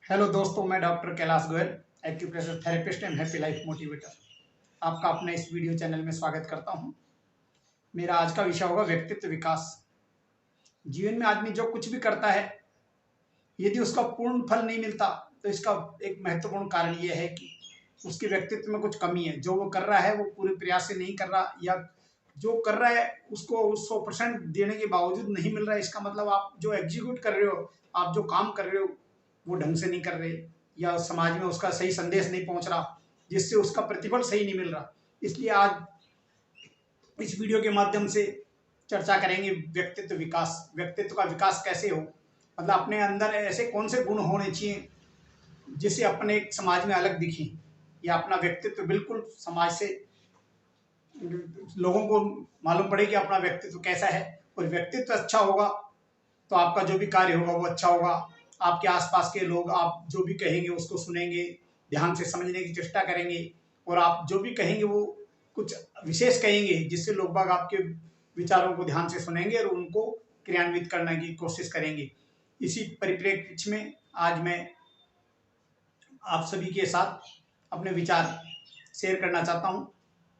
Hello दोस्तों, मैं doctor Kailash Goyal, acupressure therapist and happy life motivator. आपका अपने इस वीडियो चैनल में स्वागत करता हूं। मेरा आज का विषय होगा व्यक्तित्व विकास। जीवन में आदमी जो कुछ भी करता है, यदि उसका पूर्ण फल नहीं मिलता तो इसका एक महत्वपूर्ण कारण यह है कि उसके व्यक्तित्व में कुछ कमी है। जो वो कर रहा है वो पूरे प्रयास से नहीं कर रहा, या जो कर रहा है उसको 100% देने के बावजूद नहीं मिल रहा है। इसका मतलब आप जो एग्जीक्यूट कर रहे हो, आप जो काम कर रहे हो, वो ढंग से नहीं कर रहे, या समाज में उसका सही संदेश नहीं पहुंच रहा, जिससे उसका प्रतिफल सही नहीं मिल रहा। इसलिए आज इस वीडियो के माध्यम से चर्चा करेंगे व्यक्तित्व विकास। व्यक्तित्व का विकास कैसे हो, मतलब अपने अंदर ऐसे कौन से गुण होने चाहिए जिससे अपने समाज में अलग दिखें, या अपना व्यक्तित्व बिल्कुल समाज से लोगों को मालूम पड़े कि अपना व्यक्तित्व कैसा है। और व्यक्तित्व अच्छा होगा तो आपका जो भी कार्य होगा वो अच्छा होगा। आपके आसपास के लोग आप जो भी कहेंगे उसको सुनेंगे, ध्यान से समझने की चेष्टा करेंगे, और आप जो भी कहेंगे वो कुछ विशेष कहेंगे, जिससे लोग बाग आपके विचारों को ध्यान से सुनेंगे और उनको क्रियान्वित करने की कोशिश करेंगे। इसी परिप्रेक्ष्य में आज मैं आप सभी के साथ अपने विचार शेयर करना चाहता हूँ।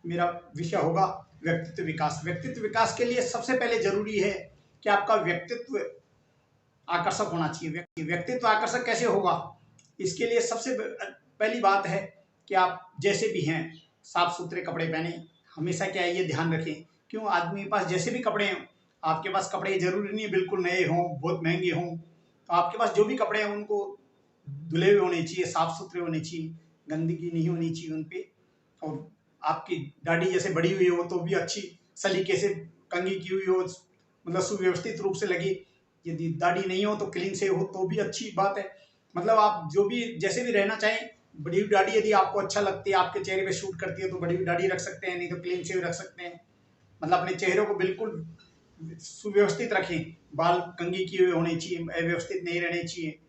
मेरा विषय होगा व्यक्तित्व विकास। व्यक्तित्व विकास के लिए सबसे पहले जरूरी है कि आपका व्यक्तित्व आकर्षक होना चाहिए। व्यक्तित्व आकर्षक कैसे होगा, इसके लिए सबसे पहली बात है कि आप जैसे भी हैं साफ सुथरे कपड़े पहने। हमेशा क्या है ये ध्यान रखें, क्यों आदमी के पास जैसे भी कपड़े हैं, आपके पास कपड़े जरूरी नहीं है बिल्कुल नए हों, बहुत महंगे हों। तो आपके पास जो भी कपड़े हैं उनको धुले हुए होने चाहिए, साफ सुथरे होने चाहिए, गंदगी नहीं होनी चाहिए उन पे। और आपकी दाढ़ी जैसे बड़ी हुई हो तो भी अच्छी सलीके से कंघी की हुई हो, मतलब सुव्यवस्थित रूप से लगे। यदि दाढ़ी नहीं हो तो क्लीन से हो तो भी अच्छी बात है। मतलब आप जो भी जैसे भी रहना चाहें, बड़ी हुई दाढ़ी यदि आपको अच्छा लगती है, आपके चेहरे पे शूट करती है तो बड़ी हुई दाढ़ी रख सकते हैं, नहीं तो क्लीन से भी रख सकते हैं। मतलब अपने चेहरे को बिल्कुल सुव्यवस्थित रखें। बाल कंघी किए हुए होने चाहिए, अव्यवस्थित नहीं रहने चाहिए।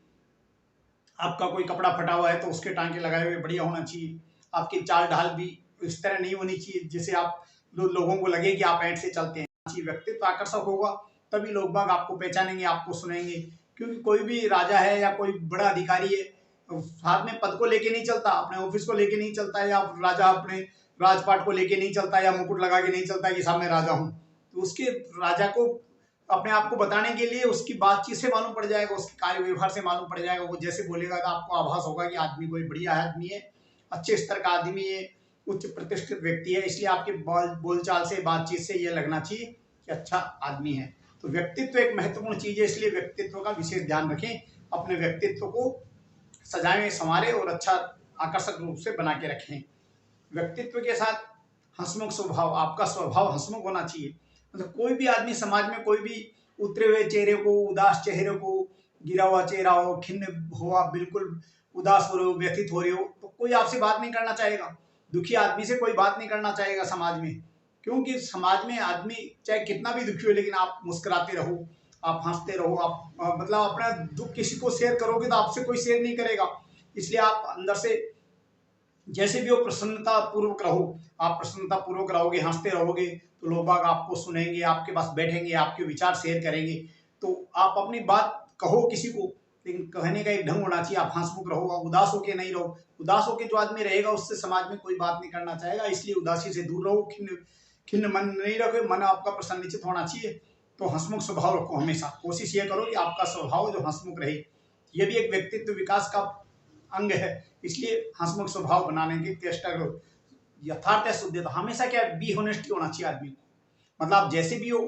आपका कोई कपड़ा फटा हुआ है तो उसके टांके लगाए हुए बढ़िया होना चाहिए। आपकी चाल ढाल भी इस तरह नहीं होनी चाहिए जिससे आप लोगों को लगे कि आप ऐंठ से चलते हैं। व्यक्तित्व आकर्षक होगा तभी लोग बाग आपको पहचानेंगे, आपको सुनेंगे। क्योंकि कोई भी राजा है या कोई बड़ा अधिकारी है तो साथ में पद को लेके नहीं चलता, अपने ऑफिस को लेके नहीं चलता है, या राजा अपने राजपाट को लेके नहीं चलता, या मुकुट लगा के नहीं चलता कि साहब मैं राजा हूँ। तो उसके राजा को अपने आप को बताने के लिए उसकी बातचीत से मालूम पड़ जाएगा, उसके कार्य व्यवहार से मालूम पड़ जाएगा। वो जैसे बोलेगा तो आपको आभास होगा कि आदमी कोई बढ़िया आदमी है, अच्छे स्तर का आदमी है, उच्च प्रतिष्ठित व्यक्ति है। इसलिए आपके बोलचाल से, बातचीत से ये लगना चाहिए कि अच्छा आदमी है। तो व्यक्तित्व एक महत्वपूर्ण चीज है, इसलिए व्यक्तित्व का विशेष ध्यान रखें। अपने व्यक्तित्व को सजाएं, संवारें और अच्छा आकर्षक रूप से बना के रखें। व्यक्तित्व के साथ हंसमुख स्वभाव, आपका स्वभाव हंसमुख होना चाहिए। मतलब कोई भी आदमी समाज में, कोई भी उतरे हुए चेहरे को, उदास चेहरे को, गिरा हुआ चेहरा हो, खिन्न हो, आप बिल्कुल उदास हो रहे हो, व्यथित हो रहे हो, तो कोई आपसे बात नहीं करना चाहेगा। दुखी आदमी से कोई बात नहीं करना चाहेगा समाज में। क्योंकि समाज में आदमी चाहे कितना भी दुखी हो, लेकिन आप मुस्कुराते रहो, आप हंसते रहो, आप मतलब अपना दुख किसी को शेयर करोगे तो आपसे कोई शेयर नहीं करेगा। इसलिए आप अंदर से जैसे भी हो प्रसन्नता पूर्वक रहो। आप प्रसन्नता पूर्वक रहोगे, हंसते रहोगे, तो लोग बाग आपको सुनेंगे, आपके पास बैठेंगे, आपके विचार शेयर करेंगे। तो आप अपनी बात कहो किसी को, लेकिन कहने का एक ढंग होना चाहिए। आप हंसमुख रहो, आप उदास होके नहीं रहो। उदास होके जो आदमी रहेगा उससे समाज में कोई बात नहीं करना चाहेगा। इसलिए उदासी से दूर रहो, खिन्न खिन्न मन नहीं रखो, मन आपका प्रसन्नचित होना चाहिए। तो हंसमुख स्वभाव रखो, हमेशा कोशिश ये करो कि आपका स्वभाव जो हंसमुख रहे। ये भी एक व्यक्तित्व विकास का अंग है। इसलिए हंसमुख स्वभाव बनाने की चेष्टा करो। यथार्थ है शुद्धता, हमेशा क्या बी होनेस्टी होना चाहिए आदमी को। मतलब आप जैसे भी हो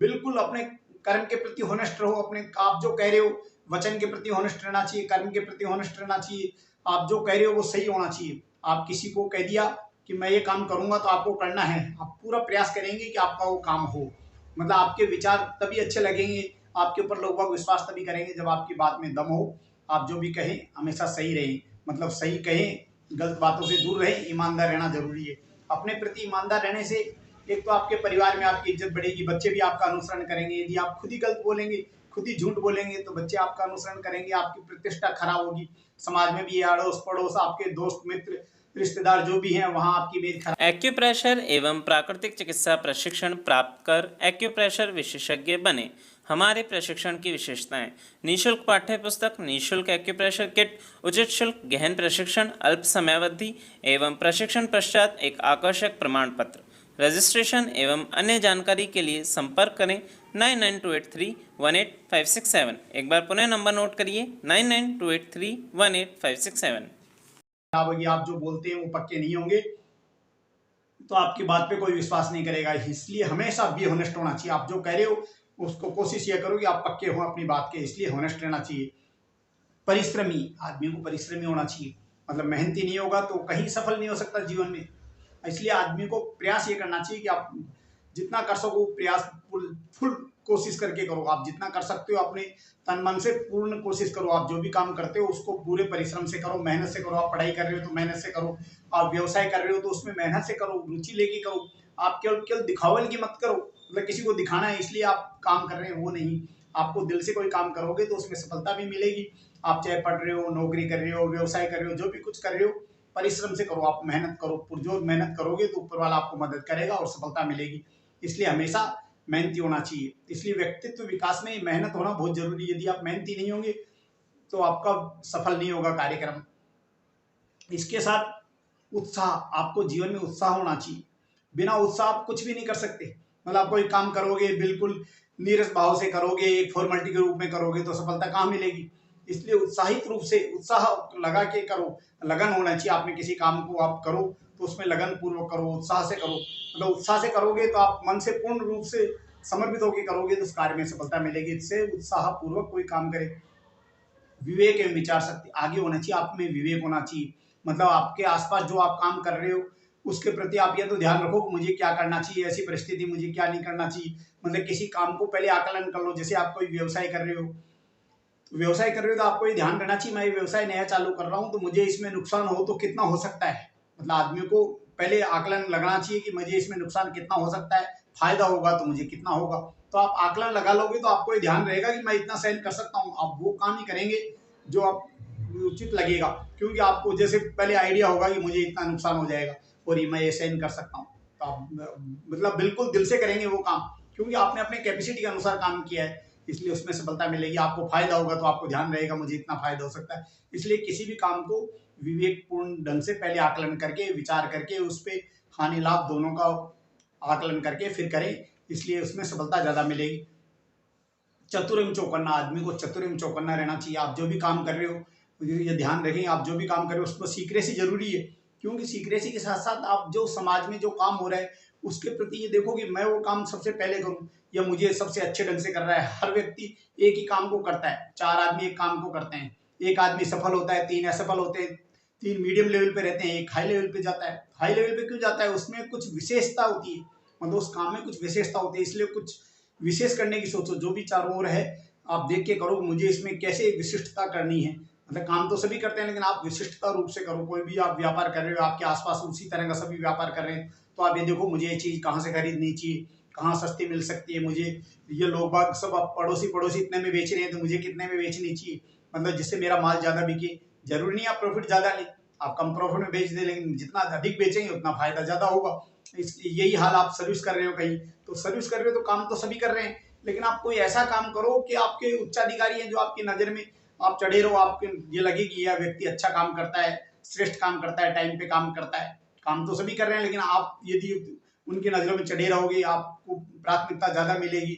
बिल्कुल अपने कर्म के प्रति होनेस्ट रहो। अपने आप जो कह रहे हो वचन के प्रति होनेस्ट रहना चाहिए, कर्म के प्रति होनेस्ट रहना चाहिए। आप जो कह रहे हो वो सही होना चाहिए। आप किसी को कह दिया कि मैं ये काम करूंगा तो आपको करना है, आप पूरा प्रयास करेंगे कि आपका वो काम हो। मतलब आपके विचार तभी अच्छे लगेंगे, आपके ऊपर लोग बाग विश्वास तभी करेंगे जब आपकी बात में दम हो। आप जो भी कहें हमेशा सही रहें, मतलब सही कहें, गलत बातों से दूर रहें, ईमानदार रहना जरूरी है। अपने प्रति ईमानदार रहने से एक तो आपके परिवार में आपकी इज्जत बढ़ेगी, बच्चे भी आपका अनुसरण करेंगे। यदि आप खुद ही गलत बोलेंगे, खुद ही झूठ बोलेंगे, तो बच्चे आपका अनुसरण करेंगे, आपकी प्रतिष्ठा खराब होगी। समाज में भी अड़ोस पड़ोस, आपके दोस्त मित्र रिश्तेदार जो भी हैं वहाँ आपकी इमेज खराब। एक्यूप्रेशर एवं प्राकृतिक चिकित्सा प्रशिक्षण प्राप्त कर एक्यूप्रेशर विशेषज्ञ बने। हमारे प्रशिक्षण की विशेषताएं: निःशुल्क पाठ्य पुस्तक, निःशुल्क एक्यूप्रेशर किट, उचित शुल्क, गहन प्रशिक्षण, अल्प समयावधि एवं प्रशिक्षण पश्चात एक आकर्षक प्रमाण पत्र। रजिस्ट्रेशन एवं अन्य जानकारी के लिए संपर्क करें 9928318567। एक बार पुनः नंबर नोट करिए 9928318567। आप जो बोलते हैं वो पक्के नहीं होंगे तो आपकी बात पे कोई विश्वास नहीं करेगा। इसलिए हमेशा बी होनेस्ट होना चाहिए। आप जो कह रहे हो उसको कोशिश ये करो कि आप पक्के हो अपनी बात के, इसलिए होनेस्ट रहना चाहिए। परिश्रमी आदमी को परिश्रमी होना चाहिए, मतलब मेहनती नहीं होगा तो कहीं सफल नहीं हो सकता जीवन में। इसलिए आदमी को प्रयास ये करना चाहिए कि आप जितना कर सको प्रयास फुल कोशिश करके करो। आप जितना कर सकते हो अपने तन मन से पूर्ण कोशिश करो। आप जो भी काम करते हो उसको पूरे परिश्रम से करो, मेहनत से करो। आप पढ़ाई कर रहे हो तो मेहनत से करो, आप व्यवसाय कर रहे हो तो उसमें मेहनत से करो, रुचि लेके करो। आप केवल केवल दिखावल की मत करो, मतलब किसी को दिखाना है इसलिए आप काम कर रहे हैं, वो नहीं। आपको दिल से कोई काम करोगे तो उसमें सफलता भी मिलेगी। आप चाहे पढ़ रहे हो, नौकरी कर रहे हो, व्यवसाय कर रहे हो, जो भी कुछ कर रहे हो परिश्रम से करो, आप मेहनत करो। पुरजोर मेहनत करोगे तो ऊपर वाला आपको मदद करेगा और सफलता मिलेगी। इसलिए हमेशा मेहनती होना चाहिए। इसलिए व्यक्तित्व विकास में मेहनत होना बहुत जरूरी है। यदि आप मेहनती नहीं होंगे तो आपका सफल नहीं होगा कार्यक्रम। इसके साथ उत्साह, आपको जीवन में उत्साह होना चाहिए। बिना उत्साह आप कुछ भी नहीं कर सकते। मतलब आप कोई काम करोगे बिल्कुल नीरस भाव से करोगे, एक फॉर्मेलिटी के रूप में करोगे तो सफलता कहाँ मिलेगी। इसलिए उत्साहित रूप से उत्साह लगा के करो, लगन होना चाहिए। आपने किसी काम को आप करो तो उसमें लगन पूर्वक करो, उत्साह से करो। मतलब उत्साह से करोगे तो आप मन से पूर्ण रूप से समर्पित होकर करोगे तो उस कार्य में सफलता मिलेगी। इससे उत्साह पूर्वक कोई काम करे। विवेक एवं विचार शक्ति आगे होना चाहिए, आप में विवेक होना चाहिए। मतलब आपके आसपास जो आप काम कर रहे हो उसके प्रति आप ये तो ध्यान रखो कि मुझे क्या करना चाहिए, ऐसी परिस्थिति मुझे क्या नहीं करना चाहिए। मतलब किसी काम को पहले आकलन कर लो। जैसे आप कोई व्यवसाय कर रहे हो, तो आपको ये ध्यान रहना चाहिए, मैं ये व्यवसाय नया चालू कर रहा हूँ तो मुझे इसमें नुकसान हो तो कितना हो सकता है। मतलब आदमी को पहले आकलन लगाना चाहिए कि मुझे इसमें नुकसान कितना हो सकता है, फायदा होगा तो मुझे कितना होगा। तो आप आकलन लगा लोगे तो आपको ये ध्यान रहेगा कि मैं इतना सहन कर सकता हूँ। आप वो काम ही करेंगे जो आप उचित लगेगा, क्योंकि आपको जैसे पहले आइडिया होगा कि मुझे इतना नुकसान हो जाएगा और ये मैं ये सहन कर सकता हूँ। तो आप मतलब बिल्कुल दिल से करेंगे वो काम, क्योंकि आपने अपने कैपेसिटी के अनुसार काम किया है, इसलिए उसमें सफलता मिलेगी। आपको फायदा होगा तो आपको ध्यान रहेगा मुझे इतना फायदा हो सकता है। इसलिए किसी भी काम को विवेकपूर्ण ढंग से पहले आकलन करके, विचार करके, उस पर हानि लाभ दोनों का आकलन करके फिर करें, इसलिए उसमें सफलता ज्यादा मिलेगी। चतुर एवं चौकन्ना, आदमी को चतुर एवं चौकन्ना रहना चाहिए। आप जो भी काम कर रहे हो ये ध्यान रखें, आप जो भी काम कर रहे हो उसमें सीक्रेसी जरूरी है, क्योंकि सीक्रेसी के साथ साथ आप जो समाज में जो काम हो रहा है उसके प्रति ये देखो कि मैं वो काम सबसे पहले करूं या मुझे सबसे अच्छे ढंग से कर रहा है। हर व्यक्ति एक ही काम को करता है, 4 आदमी एक काम को करते हैं। एक आदमी सफल होता है, 3 असफल होते हैं, 3 मीडियम लेवल पे रहते हैं, एक हाई लेवल पे जाता है। हाई लेवल पे क्यों जाता है? उसमें कुछ विशेषता होती है, मतलब उस काम में कुछ विशेषता होती है, इसलिए कुछ विशेष करने की सोचो। जो भी चारों ओर है आप देख के करो मुझे इसमें कैसे विशिष्टता करनी है। मतलब काम तो सभी करते हैं लेकिन आप विशिष्टता रूप से करो। कोई भी आप व्यापार कर रहे हो, आपके आसपास उसी तरह का सभी व्यापार कर रहे हैं, तो आप ये देखो मुझे ये चीज कहाँ से खरीदनी चाहिए, कहाँ सस्ती मिल सकती है मुझे। ये लोग बाग सब आप पड़ोसी पड़ोसी इतने में बेच रहे हैं तो मुझे कितने में बेचनी चाहिए, मतलब जिससे मेरा माल ज्यादा बिके। जरूरी नहीं आप प्रॉफिट ज्यादा लें, आप कम प्रॉफिट में बेच दें, लेकिन जितना अधिक बेचेंगे उतना फायदा ज्यादा होगा। यही हाल आप सर्विस कर रहे हो कहीं, तो सर्विस कर रहे हो तो काम तो सभी कर रहे हैं, लेकिन आप कोई ऐसा काम करो कि आपके उच्चाधिकारी हैं जो आपकी नजर में आप चढ़े रहो, आपके ये लगे कि यह व्यक्ति अच्छा काम करता है, श्रेष्ठ काम करता है, टाइम पे काम करता है। काम तो सभी कर रहे हैं लेकिन आप यदि उनकी नजरों में चढ़े रहोगे आपको प्राथमिकता ज्यादा मिलेगी।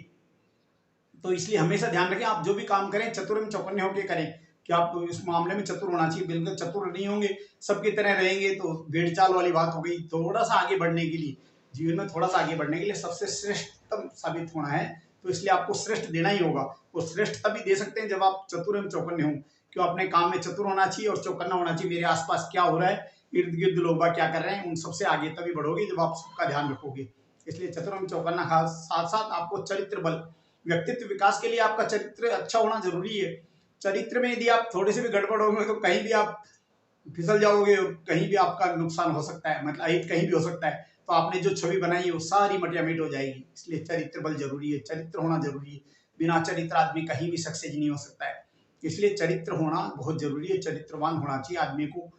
तो इसलिए हमेशा ध्यान रखें आप जो भी काम करें चतुर एवं चौकन्ने होकर करें, कि आप इस मामले में चतुर होना चाहिए। बिल्कुल चतुर नहीं होंगे, सबकी तरह रहेंगे तो भेड़ चाल वाली बात हो गई। थोड़ा सा आगे बढ़ने के लिए, जीवन में थोड़ा सा आगे बढ़ने के लिए सबसे श्रेष्ठतम साबित होना है, तो इसलिए आपको श्रेष्ठ देना ही होगा। वो श्रेष्ठ तभी दे सकते हैं जब आप चतुर एवं चौकन्ने हों। क्यों? अपने काम में चतुर होना चाहिए और चौकन्ना होना चाहिए। मेरे आसपास क्या हो रहा है, इर्द गिर्द लोग क्या कर रहे हैं, उन सबसे आगे तभी बढ़ोगे जब आप सबका ध्यान रखोगे। इसलिए चतुर एवं चौकन्ना खास, साथ साथ आपको चरित्र बल, व्यक्तित्व विकास के लिए आपका चरित्र अच्छा होना जरूरी है। चरित्र में यदि आप थोड़े से भी गड़बड़ होंगे तो कहीं भी आप फिसल जाओगे और कहीं भी आपका नुकसान हो सकता है, मतलब अहित कहीं भी हो सकता है। तो आपने जो छवि बनाई है वो सारी मटियामिट हो जाएगी। इसलिए चरित्र बल जरूरी है, चरित्र होना जरूरी है। बिना चरित्र आदमी कहीं भी सक्सेस नहीं हो सकता है, इसलिए चरित्र होना बहुत जरूरी है। चरित्रवान होना चाहिए आदमी को,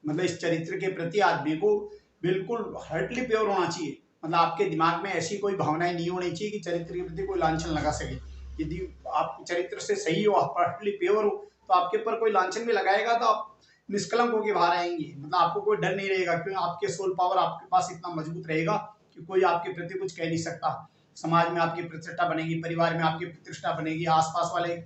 मतलब इस चरित्र के प्रति आदमी को बिल्कुल हार्टली प्योर होना चाहिए। मतलब आपके दिमाग में ऐसी कोई भावनाएं नहीं होनी चाहिए कि चरित्र के प्रति कोई लांछन लगा सके। यदि आप चरित्र से सही हो, आप हार्टली प्योर हो, तो आपके ऊपर कोई लांछन भी लगाएगा तो आप निष्कलंक होकर बाहर आएंगे। मतलब आपको कोई डर नहीं रहेगा, क्योंकि आपके सोल पावर आपके पास इतना मजबूत रहेगा कि कोई आपके प्रति कुछ कह नहीं सकता। समाज में आपकी प्रतिष्ठा बनेगी, परिवार में आपकी प्रतिष्ठा बनेगी, आसपास वाले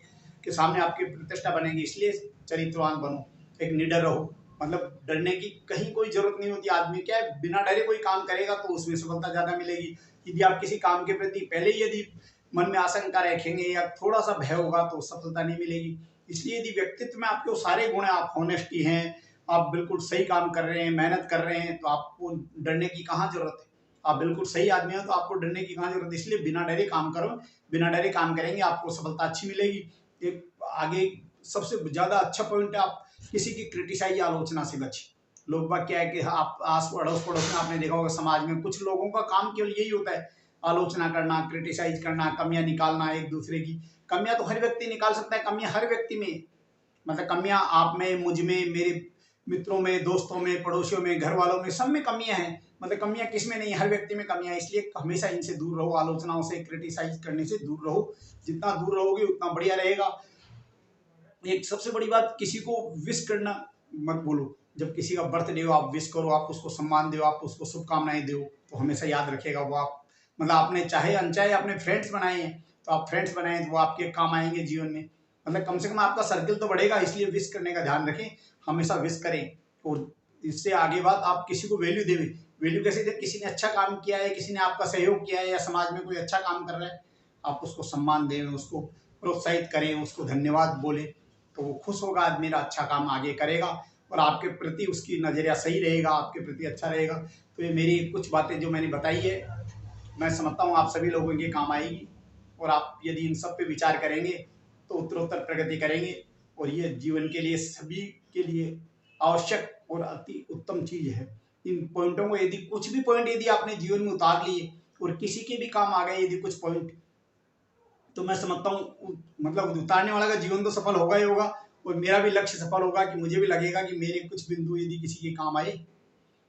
के सामने आपकी प्रतिष्ठा बनेगी। इसलिए चरित्रवान बनो, एक निडर रहो। मतलब डरने की कहीं कोई जरूरत नहीं होती। आदमी क्या है, बिना डरे कोई काम करेगा तो उसमें सफलता ज्यादा मिलेगी। यदि आप किसी काम के प्रति पहले ही यदि मन में आशंका रखेंगे या थोड़ा सा भय होगा तो सफलता नहीं मिलेगी। इसलिए यदि व्यक्तित्व में आपके वो सारे गुण हैं, आप होनेस्टी हैं, आप बिल्कुल सही काम कर रहे हैं, मेहनत कर रहे हैं, तो आपको डरने की कहाँ जरूरत है। आप बिल्कुल सही आदमी हो तो आपको डरने की कहाँ जरूरत है। इसलिए बिना डरे काम करो, बिना डरे काम करेंगे आपको सफलता अच्छी मिलेगी। एक आगे सबसे ज्यादा अच्छा पॉइंट है, आप किसी की क्रिटिसाइज आलोचना से बचे। लोग बात क्या है कि आप आस अड़ोस पड़ोस में आपने देखा होगा, समाज में कुछ लोगों का काम केवल यही होता है, आलोचना करना, क्रिटिसाइज करना, कमियां निकालना एक दूसरे की। कमियां तो हर व्यक्ति निकाल सकता है, कमियां हर व्यक्ति में, मतलब कमियां आप में, मुझ में, मेरे मित्रों में, दोस्तों में, पड़ोसियों में, घर वालों में, सब में कमियां हैं। मतलब कमियां किस में नहीं है, हर व्यक्ति में कमियां हैं। इसलिए हमेशा इनसे दूर रहो, आलोचनाओं से, क्रिटिसाइज करने से दूर रहो। जितना दूर रहोगे उतना बढ़िया रहेगा। एक सबसे बड़ी बात, किसी को विश करना मत बोलो। जब किसी का बर्थडे हो आप विश करो, आप उसको सम्मान दो, आप उसको शुभकामनाएं दो, तो हमेशा याद रखेगा वो। आप मतलब आपने चाहे अनचाहे अपने फ्रेंड्स बनाए हैं, तो आप फ्रेंड्स बनाए तो वो आपके काम आएंगे जीवन में। मतलब कम से कम आपका सर्किल तो बढ़ेगा। इसलिए विश करने का ध्यान रखें, हमेशा विश करें। और इससे आगे बात, आप किसी को वैल्यू दें। वैल्यू कैसे दें, किसी ने अच्छा काम किया है, किसी ने आपका सहयोग किया है, या समाज में कोई अच्छा काम कर रहा है, आप उसको सम्मान दें, उसको प्रोत्साहित करें, उसको धन्यवाद बोले, तो वो खुश होगा, आज मेरा अच्छा काम आगे करेगा और आपके प्रति उसकी नजरिया सही रहेगा, आपके प्रति अच्छा रहेगा। तो ये मेरी कुछ बातें जो मैंने बताई है, मैं समझता हूँ आप सभी लोगों के काम आएगी। और आप यदि इन सब पे विचार करेंगे तो उत्तरोत्तर प्रगति करेंगे। और ये जीवन के लिए सभी के लिए आवश्यक और अति उत्तम चीज है। इन पॉइंटों को यदि कुछ भी पॉइंट यदि आपने जीवन में उतार लिए और किसी के भी काम आ गए यदि कुछ पॉइंट, तो मैं समझता हूँ मतलब उतारने वाला का जीवन तो सफल होगा ही होगा। और मेरा भी लक्ष्य सफल होगा कि मुझे भी लगेगा कि मेरे कुछ बिंदु यदि किसी के काम आए,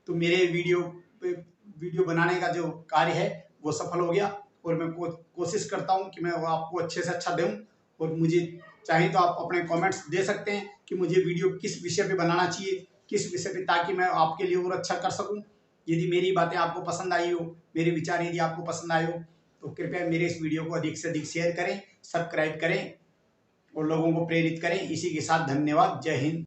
तो मेरे वीडियो बनाने का जो कार्य है वो सफल हो गया। और मैं कोशिश करता हूँ कि मैं वो आपको अच्छे से अच्छा दूँ। और मुझे चाहे तो आप अपने कमेंट्स दे सकते हैं कि मुझे वीडियो किस विषय पे बनाना चाहिए, किस विषय पे, ताकि मैं आपके लिए और अच्छा कर सकूँ। यदि मेरी बातें आपको पसंद आई हो, मेरे विचार यदि आपको पसंद आए हो, तो कृपया मेरे इस वीडियो को अधिक से अधिक शेयर करें, सब्सक्राइब करें और लोगों को प्रेरित करें। इसी के साथ धन्यवाद। जय हिंद।